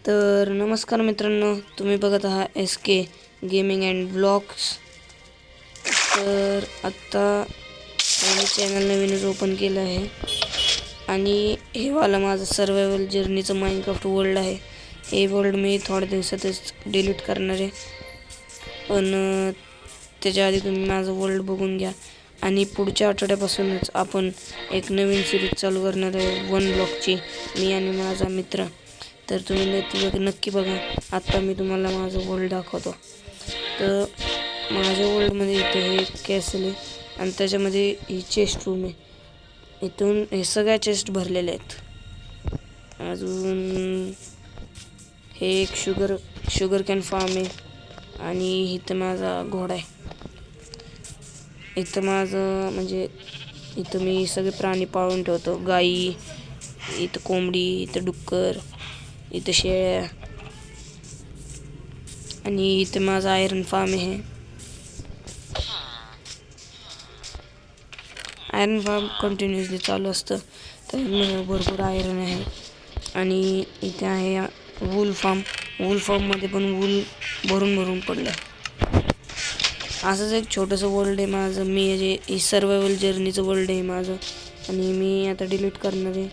तर नमस्कार मित्रांनो, तुम्ही बघत आहात SK गेमिंग अँड ब्लॉग्स. तर आत्ता मी चॅनल नवीनच ओपन केलं आहे आणि हे वाला माझं सर्वायवल जर्नीचं माइनक्राफ्ट वर्ल्ड आहे. हे वर्ल्ड मी थोड्या दिवसातच डिलीट करणार आहे, पण त्याच्या आधी तुम्ही माझं वर्ल्ड बघून घ्या. आणि पुढच्या आठवड्यापासूनच आपण एक नवीन सिरीज चालू करणार आहे 1 ब्लॉकची, मी आणि माझा मित्र. तर तुम्ही नक्की बघा. आत्ता मी तुम्हाला माझं वर्ल्ड दाखवतो. तर माझ्या वर्ल्डमध्ये इथे हे कॅसल आहे आणि त्याच्यामध्ये ही चेस्ट रूम आहे. इथून हे सगळ्या चेस्ट भरलेल्या आहेत. अजून हे एक शुगर कॅन फार्म आहे आणि इथं माझा घोडा आहे. इथं माझं म्हणजे इथं मी सगळे प्राणी पाळून ठेवतो. गाई, इथं कोंबडी, इथं डुक्कर, इथं शेळ्या आणि इथं माझा आयरन फार्म आहे. आयरन फार्म कंटिन्युअसली चालू असतं, तर भरपूर आयरन आहे. आणि इथे आहे वूल फार्ममध्ये पण वूल भरून पडलं. असंच एक छोटंसं वर्ल्ड आहे माझं. मी जे सर्वायवल जर्नीचं वर्ल्ड आहे माझं आणि मी आता डिलीट करणार आहे.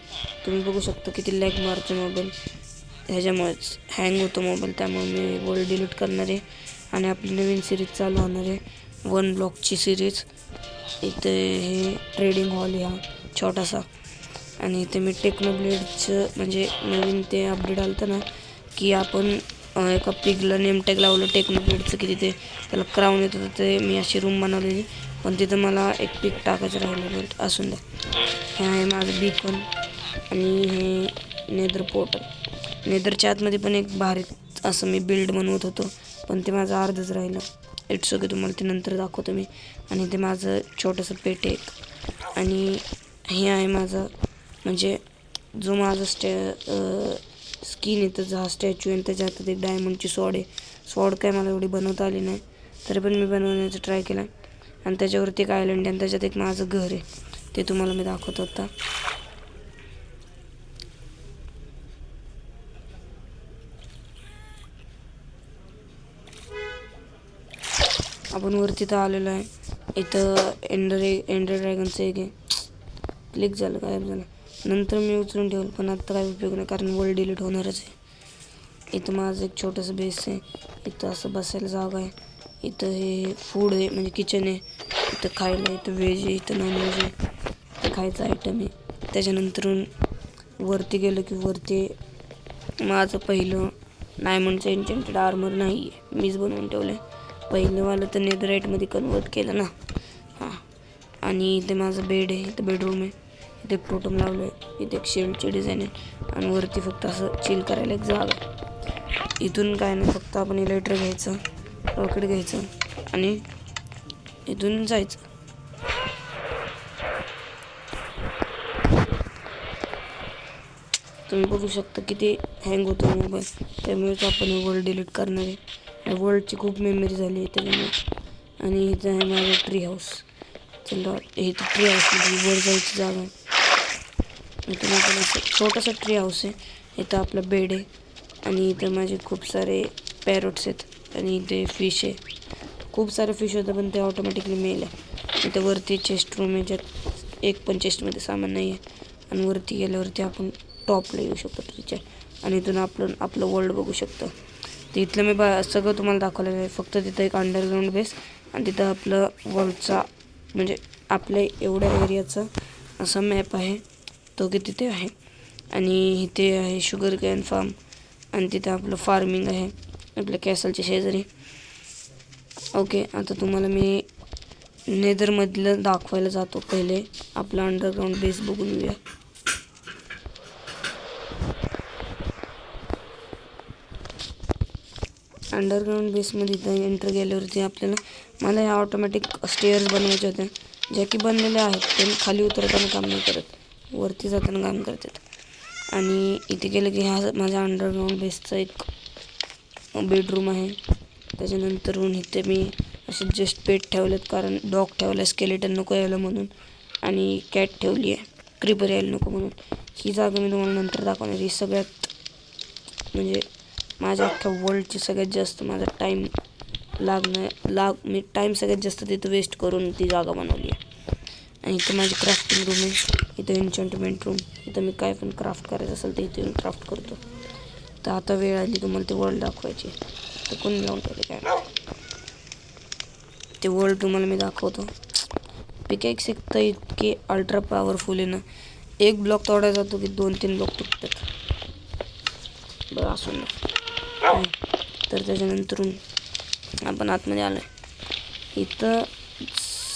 तुम्ही बघू शकता किती लॅग मारतो मोबाईल, ह्याच्यामुळेच हँग होतो मोबाईल, त्यामुळे मी वर्ल्ड डिलीट करणार आहे आणि आपली नवीन सिरीज चालू होणार आहे 1 ब्लॉकची सिरीज. इथे हे ट्रेडिंग हॉल ह्या छोटासा आणि इथे मी टेक्नोब्लेडचं म्हणजे नवीन ते अपडेट आलं होतं ना की आपण एका पिगला नेमटॅग लावलं टेक्नोब्लेडचं की तिथे त्याला क्राऊन येत होतं. ते मी अशी रूम बनवलेली, पण तिथं मला एक पिक टाकायचं राहिलं. असून द्या. हे आहे माझं बीकॉन आणि हे नेदर पोर्टल. नेदरच्या आतमध्ये पण एक भारी असं मी बिल्ड बनवत होतो, पण ते माझं अर्धच राहिलं. इट्स ओके, तुम्हाला ते नंतर दाखवतो मी. आणि ते माझं छोटंसं पेट आहे. आणि हे आहे माझं म्हणजे जो माझा स्किन येतं, हा स्टॅच्यू आहे. त्याच्या हातात एक डायमंडची स्वॉर्ड आहे. स्वॉर्ड काय मला एवढी बनवता आली नाही, तरी पण मी बनवण्याचा ट्राय केला. आणि त्याच्यावरती एक आयलंड आहे आणि त्याच्यात एक माझं घर आहे, ते तुम्हाला मी दाखवतो आता. आपण वरती तर आलेलो आहे. इथं एंडर ड्रॅगनचं एक आहे. क्लिक झालं, गायब झालं. नंतर मी उचलून ठेवलं, पण आत्ता काय उपयोग नाही कारण वर्ल्ड डिलीट होणारच आहे. इथं माझं एक छोटंसं बेस आहे. इथं असं बसायला जागा आहे. इथं हे फूड आहे म्हणजे किचन आहे. इथं खायला, इथं व्हेज आहे, इथं नॉन व्हेज आहे, इथं खायचं आयटम आहे. त्याच्यानंतरून वरती गेलं की वरती माझं पहिलं डायमंडचं एन्चेंटेड आर्मर नाही आहे, मीच बनवून ठेवलं आहे. पहिलंवालं तर नेदराईटमध्ये कन्वर्ट केलं ना. हां. आणि इथे माझं बेड आहे, इथं बेडरूम आहे. इथे एक टोटम लावलं आहे, इथे एक शेल्डची डिझाईन आहे आणि वरती फक्त असं चिल करायला एक जागा आहे. इथून काय नाही, फक्त आपण इलेक्ट्रिक घ्यायचं, रॉकेट घ्यायचं आणि इथून जायचं. तुम्ही बघू शकता किती हँग होतो मोबाईल, त्यामुळेच आपण वर्ल्ड डिलीट करणार आहे. या वर्ल्डची खूप मेमरी झाली आहे त्याच्यामुळे. आणि इथं आहे माझं ट्री हाऊस. चला, हे तर ट्री हाऊसमध्ये वर जायची जागा आहे. इथून आपण असं छोटंसं ट्री हाऊस आहे. इथं आपला बेड आहे आणि इथं माझे खूप सारे पॅरोट्स आहेत आणि इथे फिश आहे. खूप सारे फिश होतं, पण ते ऑटोमॅटिकली मेल आहे. इथं वरती चेस्ट रूम आहे, ज्यात एक पण चेस्टमध्ये सामान नाही आहे. आणि वरती गेल्यावरती आपण टॉपला येऊ शकतो ट्रीच्या आणि इथून आपलं वर्ल्ड बघू शकतो. तर इथलं मी सगळं तुम्हाला दाखवलेलं आहे. फक्त तिथं एक अंडरग्राऊंड बेस आणि तिथं आपलं वर्ल्डचा म्हणजे आपल्या एवढ्या एरियाचा असा मॅप आहे, तो की तिथे आहे. आणि इथे आहे शुगर कॅन फार्म आणि तिथं आपलं फार्मिंग आहे आपल्या कॅसलच्या शेजारी. ओके, आता तुम्हाला मी नेदरमधलं दाखवायला जातो. पहिले आपला अंडरग्राऊंड बेस बघून घेऊया. अंडरग्राऊंड बेसमध्ये इथं एंटर गेल्यावरती मला ह्या ऑटोमॅटिक स्टेअर्स बनवायच्या होत्या, ज्या की बनलेल्या आहेत. ते खाली उतरताना काम नाही करत, वरती जाताना काम करतात. आणि इथे गेलं की हा माझ्या अंडरग्राऊंड बेसचा एक बेडरूम आहे. त्याच्यानंतरून इथे मी असे जस्ट पेट ठेवलेत, कारण डॉग ठेवला स्केलेटन नको यायला म्हणून, आणि कॅट ठेवली आहे क्रीपर यायला नको म्हणून. ही जागा मी तुम्हाला नंतर दाखवणार. ही सगळ्यात म्हणजे माझ्या अख्ख्या वर्ल्डची सगळ्यात जास्त माझा टाईम मी टाईम सगळ्यात जास्त तिथं वेस्ट करून ती जागा बनवली आहे. आणि इथं माझी क्राफ्टिंग रूम आहे, इथं एन्चंटमेंट रूम, इथं मी काय पण क्राफ्ट करायचं असेल तर इथे येऊन क्राफ्ट करतो. तर आता वेळ आली तुम्हाला ते वर्ल्ड दाखवायची. तर कोणी लावून ठेवले काय नाही, ते वर्ल्ड तुम्हाला मी दाखवतो. पिकॅक्स एक तर इतके अल्ट्रा पॉवरफुल आहे ना, एक ब्लॉक तोडा जातो की 2-3 ब्लॉक तुटतात. बरं असून ना. तर त्याच्यानंतरून आपण आतमध्ये आलो आहे. इथं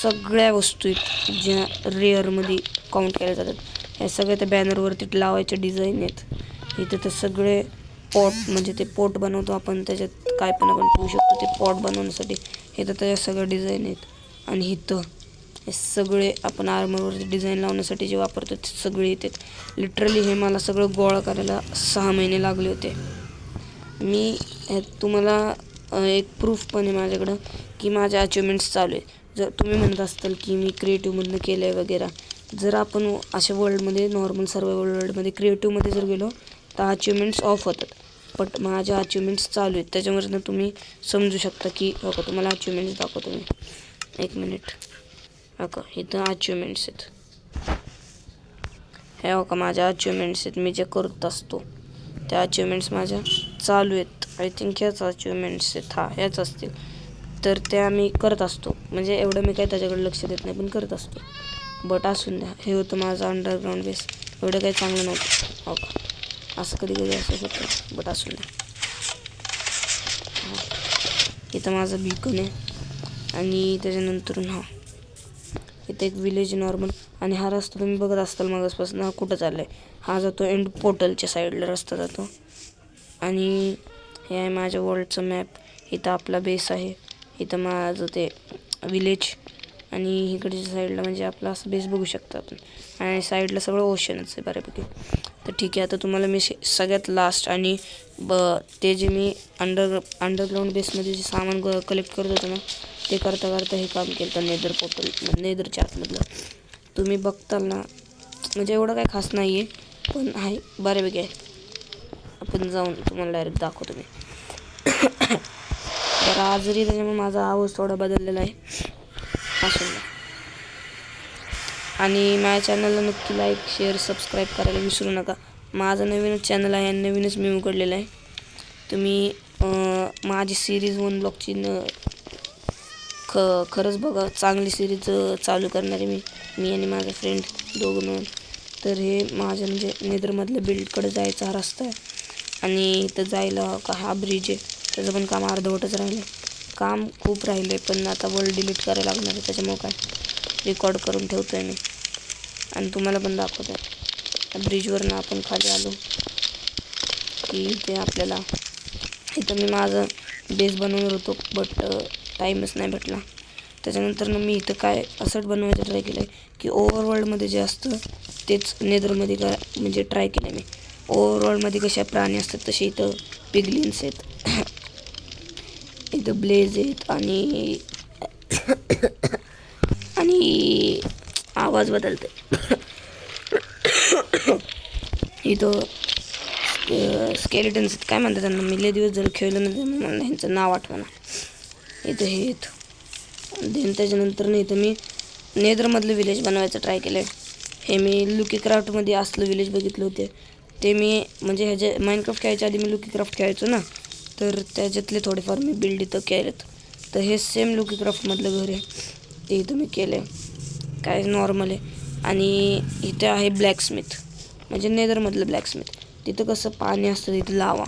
सगळ्या वस्तू आहेत ज्या रेअरमध्ये काउंट केल्या जातात. ह्या सगळ्या त्या बॅनरवरती लावायचे डिझाईन आहेत. इथं तर सगळे पॉट, म्हणजे ते पोट बनवतो आपण, त्याच्यात काय पण आपण ठेवू शकतो ते पॉट बनवण्यासाठी. इथं त्याच्या सगळ्या डिझाईन आहेत. आणि इथं हे सगळे आपण आर्मरवरती डिझाईन लावण्यासाठी जे वापरतो ते सगळे येतात. लिटरली हे मला सगळं गोळा करायला 6 महिने लागले होते. मी तुम्हाला एक प्रूफ पण आहे माझ्याकडं की माझ्या अचिव्हमेंट्स चालू आहे. जर तुम्ही म्हणत असाल की मी क्रिएटिव्हमधनं केलं आहे वगैरे, जर आपण अशा वर्ल्डमध्ये नॉर्मल सर्वायवल वर्ल्डमध्ये क्रिएटिव्हमध्ये जर गेलो तर अचिव्हमेंट्स ऑफ होतात. बट माझ्या अचिव्हमेंट्स चालू आहेत. त्याच्यावरनं तुम्ही समजू शकता की हो का, तुम्हाला अचिव्हमेंट्स दाखवतो मी. 1 मिनिट. हो का, इथं अचिव्हमेंट्स आहेत. हे हो का माझ्या अचिव्हमेंट्स आहेत, मी जे करत असतो त्या अचिव्हमेंट्स माझ्या चालू आहेत. आय थिंक ह्याच अचिव्हमेंट्स आहेत, ह्याच असतील. तर त्या मी करत असतो, म्हणजे एवढं मी काही त्याच्याकडे लक्ष देत नाही पण करत असतो. बट असून द्या. हे होतं माझं अंडरग्राऊंड बेस. एवढं काही चांगलं नव्हतं. हो का, असं कधी कधी असं होतं, बट असून द्या. इथं माझं बीकन आहे. आणि त्याच्यानंतरून इथं एक विलेज नॉर्मल. आणि हा रस्ता तुम्ही बघत असाल मागासपासून हा कुठं चालला आहे. हा जातो एंड पोर्टलच्या साईडला रस्ता जातो. आणि हे आहे माझ्या वर्ल्डचं मॅप. इथं आपला बेस आहे, इथं माझं ते विलेज, आणि इकडच्या साईडला म्हणजे आपला असं बेस बघू शकता आपण. आणि साईडला सगळं ओशनच आहे बऱ्यापैकी. तर ठीक आहे, आता तुम्हाला मी सगळ्यात लास्ट आणि ते जे मी अंडरग्राऊंड बेसमध्ये जे सामान कलेक्ट करत होतो ना, ते करता करता हे काम केलं होतं नेदर पोर्टल, नेदरच्या आतमधलं. तुम्ही बघताल ना, म्हणजे एवढं काही खास नाही आहे पण आहे बऱ्यापैकी आहे. आपण जाऊन तुम्हाला डायरेक्ट दाखवतो मी. तर आजरी त्याच्यामुळे माझा आवाज थोडा बदललेला आहे असं. आणि माझ्या चॅनलला नक्की लाईक, शेअर, सबस्क्राईब करायला विसरू नका. माझं नवीनच चॅनल आहे आणि नवीनच मी उघडलेलं आहे. तुम्ही माझी सिरीज 1 ब्लॉकची खरंच बघा, चांगली सिरीज चालू करणार आहे मी आणि माझा फ्रेंड दोघं मिळून. तर हे माझ्या म्हणजे नेदरमधल्या बिल्डकडे जायचा हा रस्ता आहे. आणि इथं जायला का हा ब्रिज आहे, त्याचं पण काम अर्धवटच राहिलं आहे. काम खूप राहिलं आहे पण आता वर्ल्ड डिलीट करायला लागणार आहे, त्याच्यामुळे काय रेकॉर्ड करून ठेवतो आहे मी आणि तुम्हाला पण दाखवतो आहे. ब्रिजवरनं आपण खाली आलो की इथे आपल्याला, इथं मी माझं बेस बनवणार होतो बट टाईमच नाही भेटला. त्याच्यानंतर मी इथं काय असं बनवायचं ट्राय केलं आहे की ओव्हरवर्ल्डमध्ये जे असतं तेच नेदरमध्ये म्हणजे ट्राय केलं आहे मी. ओव्हरवर्ल्डमध्ये कशा प्राणी असतात तसे इथं पिगलिन्स आहेत, इथं ब्लेज आहेत आणि आणि आवाज बदलते. इथं स्केलेटन्स काय म्हणतात त्यांना, मी लय दिवस जर खेळलं नाही मला ह्यांचं नाव आठवणं. इथं हे देन त्याच्यानंतर इथं मी नेदरमधलं विलेज बनवायचं ट्राय केलं आहे. हे मी लुकी क्राफ्टमध्ये असलं विलेज बघितलं होते ते मी, म्हणजे ह्याचे माइनक्राफ्ट खेळायच्या आधी मी लुकी क्राफ्ट खेळायचो ना, तर त्याच्यातले थोडेफार मी बिल्ड इथं केलेत. तर हे सेम लुकी क्राफ्टमधलं घर आहे ते इथं मी केलं आहे, काय नॉर्मल आहे. आणि इथे आहे ब्लॅकस्मिथ, म्हणजे नेदरमधलं ब्लॅकस्मिथ. तिथं कसं पाणी असतं, तिथं लावा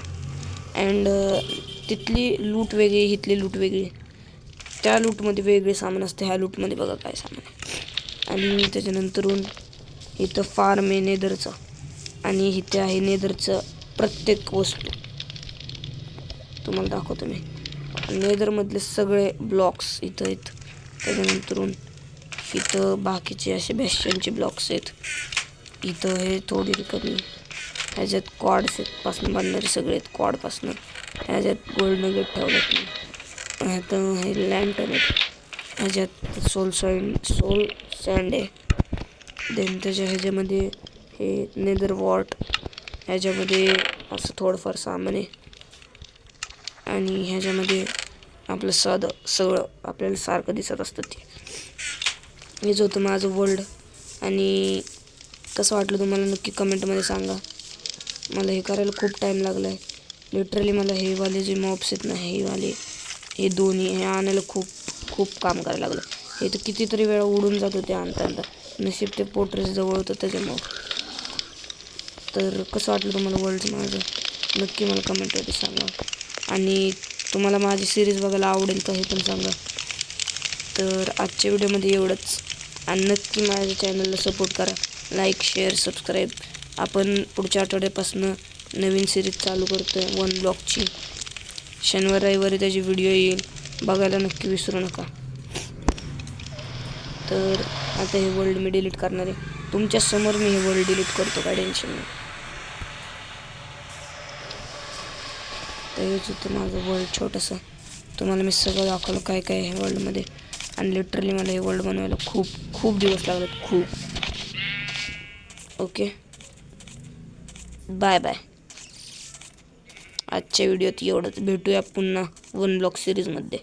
अँड तिथली लूट वेगळी, इथली लूट वेगळी. त्या लूटमध्ये वेगळे सामान असते, ह्या लूटमध्ये बघा काय सामान आहे. आणि त्याच्यानंतरून इथं फार्म आहे नेदरचं, आणि इथे आहे नेदरचं प्रत्येक वस्तू तुम्हाला दाखवतो मी. नेदरमधले सगळे ब्लॉक्स इथं आहेत. त्याच्यानंतरून इथं बाकीचे असे बॅस्टियनचे ब्लॉक्स आहेत. इथं हे थोडी कमी, ह्याच्यात क्वाड्स आहेत पासून बनणारे सगळे आहेत, क्वाडपासून. ह्याच्यात गोल्ड नगेट ठेवलेत मी. ह्यात हे लँटर्न आहेत, ह्याच्यात सोल सँड आहे. देन ह्याच्यामध्ये हे नेदर वॉर्ट, ह्याच्यामध्ये असं थोडंफार सामान आहे. आणि ह्याच्यामध्ये आपलं साधं सगळं आपल्याला सारखं दिसत असतं ते. हेच होतं माझं वर्ल्ड. आणि कसं वाटलं तुम्हाला नक्की कमेंटमध्ये सांगा. मला हे करायला खूप टाईम लागला आहे. लिटरली मला हे वाले जे मॉब्स आहेत ना, हे दोन्ही हे आणायला खूप काम करायला लागलं. हे तर कितीतरी वेळा उडून जात होते आणता. नशीब ते पोर्ट्रेस जवळ होतं त्याच्यामुळं. तर कसं वाटलं तुम्हाला वर्ल्ड माझं नक्की मला कमेंटमध्ये सांगा. आणि तुम्हाला माझी सिरीज बघायला आवडेल का हे पण सांगा. तर आजच्या व्हिडिओमध्ये एवढंच. आणि नक्की माझ्या चॅनलला सपोर्ट करा. Like, share, subscribe. आपण पुढच्या आठवड्यापासून नवीन सिरीज चालू करतो आहे 1 ब्लॉकची. शनिवार रविवारी त्याची व्हिडिओ येईल, बघायला नक्की विसरू नका. तर आता हे वर्ल्ड मी डिलीट करणार आहे. तुमच्या समोर मी हे वर्ल्ड डिलीट करतो, काय टेन्शन नाही. तर हेच होतं माझं वर्ल्ड छोटंसं. तुम्हाला मी सगळं दाखवलं काय काय आहे वर्ल्डमध्ये. आणि लिटरली मला हे वर्ल्ड बनवायला खूप दिवस लागलेत, खूप. Okay, bye. आजच्या व्हिडिओत एवढंच. भेटूया पुन्हा 1 ब्लॉक सिरीजमध्ये.